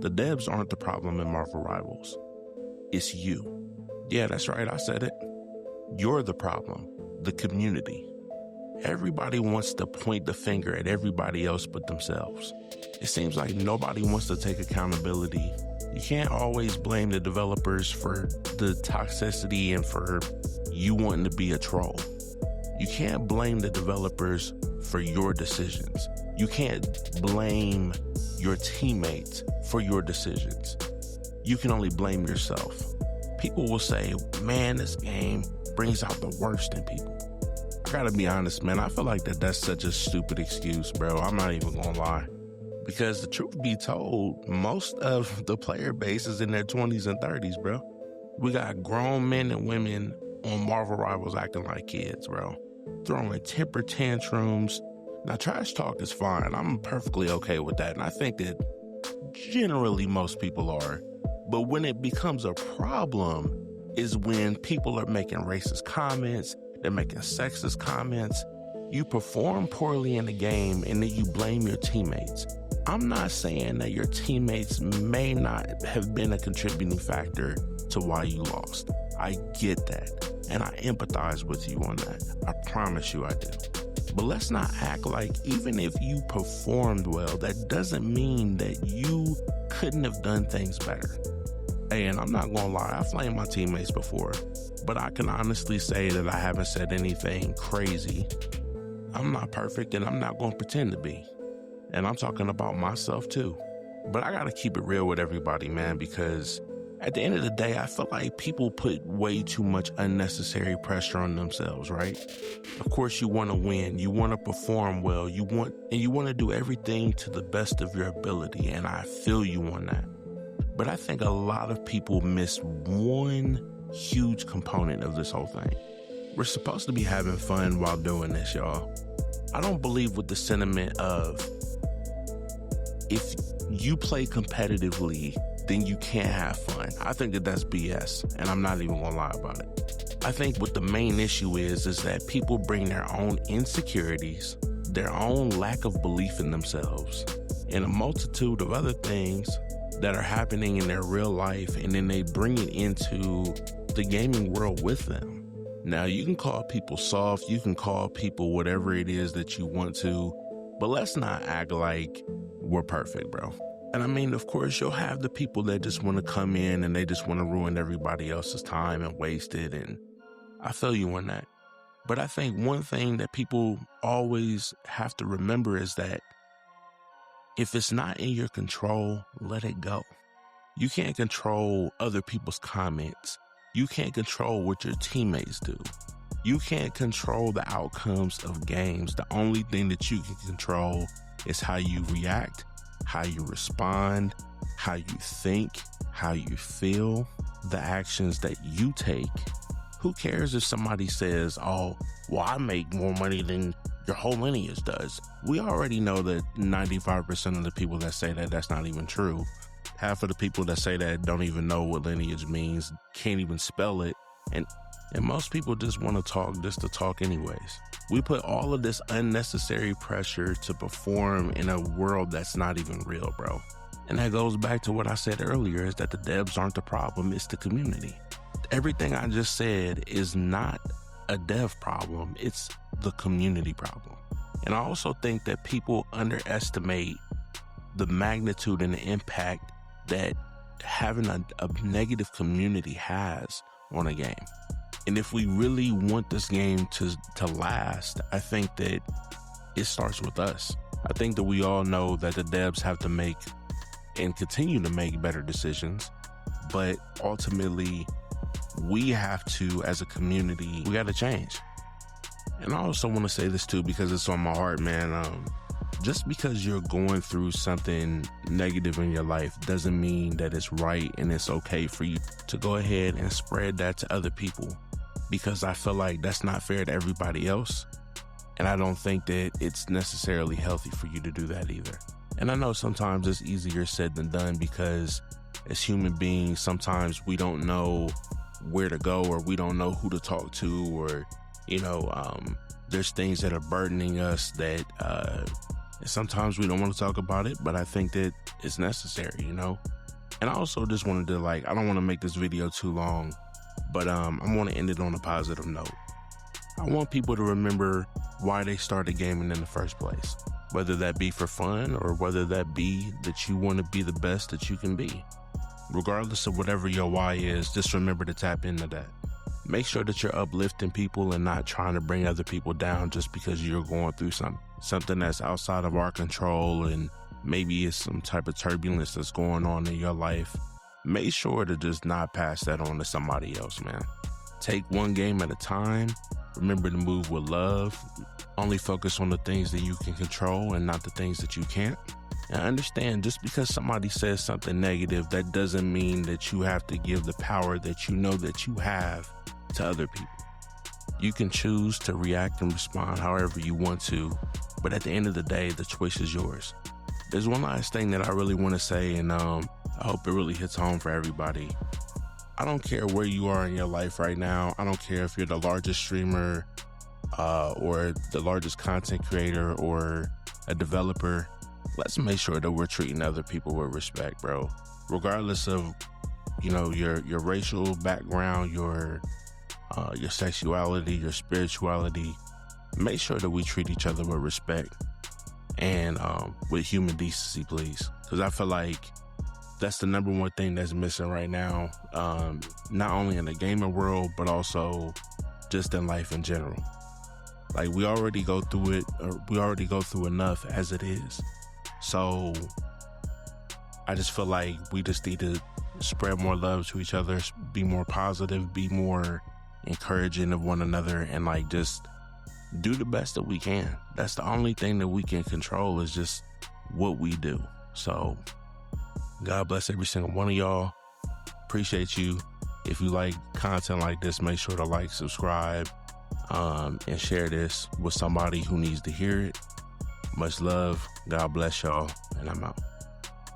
The devs aren't the problem in Marvel Rivals. It's you. Yeah, that's right. I said it. You're the problem. The community. Everybody wants to point the finger at everybody else but themselves. It seems like nobody wants to take accountability. You can't always blame the developers for the toxicity and for you wanting to be a troll. You can't blame the developers for your decisions. You can't blame your teammates for your decisions. You can only blame yourself. People will say, man, this game brings out the worst in people. I gotta be honest, man, I feel like that's such a stupid excuse, bro. I'm not even gonna lie. Because the truth be told, most of the player base is in their 20s and 30s, bro. We got grown men and women on Marvel Rivals acting like kids, bro. Throwing temper tantrums. Now, trash talk is fine. I'm perfectly okay with that. And I think that generally most people are. But when it becomes a problem is when people are making racist comments, they're making sexist comments. You perform poorly in the game and then you blame your teammates. I'm not saying that your teammates may not have been a contributing factor to why you lost. I get that, and I empathize with you on that. I promise you I do. But let's not act like even if you performed well, that doesn't mean that you couldn't have done things better. Hey, and I'm not gonna lie, I flamed my teammates before, but I can honestly say that I haven't said anything crazy. I'm not perfect, and I'm not gonna pretend to be. And I'm talking about myself too. But I gotta keep it real with everybody, man, because at the end of the day, I feel like people put way too much unnecessary pressure on themselves, right? Of course, you want to win. You want to perform well. You want to do everything to the best of your ability. And I feel you on that. But I think a lot of people miss one huge component of this whole thing. We're supposed to be having fun while doing this, y'all. I don't believe with the sentiment of if you play competitively, then you can't have fun. I think that that's BS, and I'm not even gonna lie about it. I think what the main issue is that people bring their own insecurities, their own lack of belief in themselves, and a multitude of other things that are happening in their real life, and then they bring it into the gaming world with them. Now, you can call people soft, you can call people whatever it is that you want to, but let's not act like we're perfect, bro. And I mean, of course, you'll have the people that just want to come in and they just want to ruin everybody else's time and waste it. And I feel you on that. But I think one thing that people always have to remember is that if it's not in your control, let it go. You can't control other people's comments. You can't control what your teammates do. You can't control the outcomes of games. The only thing that you can control is how you react, how you respond, how you think, how you feel, the actions that you take. Who cares if somebody says, oh, well, I make more money than your whole lineage does? We already know that 95% of the people that say that, that's not even true. Half of the people that say that don't even know what lineage means, can't even spell it. And most people just want to talk just to talk anyways. We put all of this unnecessary pressure to perform in a world that's not even real, bro. And that goes back to what I said earlier, is that the devs aren't the problem, it's the community. Everything I just said is not a dev problem, it's the community problem. And I also think that people underestimate the magnitude and the impact that having a negative community has on a game. And if we really want this game to last, I think that it starts with us. I think that we all know that the devs have to make and continue to make better decisions, but ultimately we have to, as a community, we got to change. And I also want to say this too, because it's on my heart, man. Just because you're going through something negative in your life doesn't mean that it's right and it's okay for you to go ahead and spread that to other people, because I feel like that's not fair to everybody else. And I don't think that it's necessarily healthy for you to do that either. And I know sometimes it's easier said than done, because as human beings, sometimes we don't know where to go, or we don't know who to talk to, or, there's things that are burdening us that And sometimes we don't want to talk about it, but I think that it's necessary, you know? And I also just wanted to I don't want to make this video too long, but I want to end it on a positive note. I want people to remember why they started gaming in the first place, whether that be for fun or whether that be that you want to be the best that you can be. Regardless of whatever your why is, just remember to tap into that. Make sure that you're uplifting people and not trying to bring other people down just because you're going through something that's outside of our control, and maybe it's some type of turbulence that's going on in your life. Make sure to just not pass that on to somebody else, man. Take one game at a time. Remember to move with love. Only focus on the things that you can control and not the things that you can't. And understand, just because somebody says something negative, that doesn't mean that you have to give the power that you know that you have to other people. You can choose to react and respond however you want to, but at the end of the day, the choice is yours. There's one last thing that I really want to say, and I hope it really hits home for everybody. I don't care where you are in your life right now. I don't care if you're the largest streamer or the largest content creator or a developer. Let's make sure that we're treating other people with respect, bro. Regardless of, your racial background, your sexuality, your spirituality, make sure that we treat each other with respect and with human decency, please. Because I feel like that's the number one thing that's missing right now, not only in the gaming world, but also just in life in general. Like, we already go through it, or we already go through enough as it is. So I just feel like we just need to spread more love to each other, be more positive, be more encouraging of one another, and just do the best that we can. That's the only thing that we can control, is just what we do. So God bless every single one of y'all. Appreciate you. If you like content like this, make sure to like, subscribe, and share this with somebody who needs to hear it. Much love. God bless y'all, and I'm out.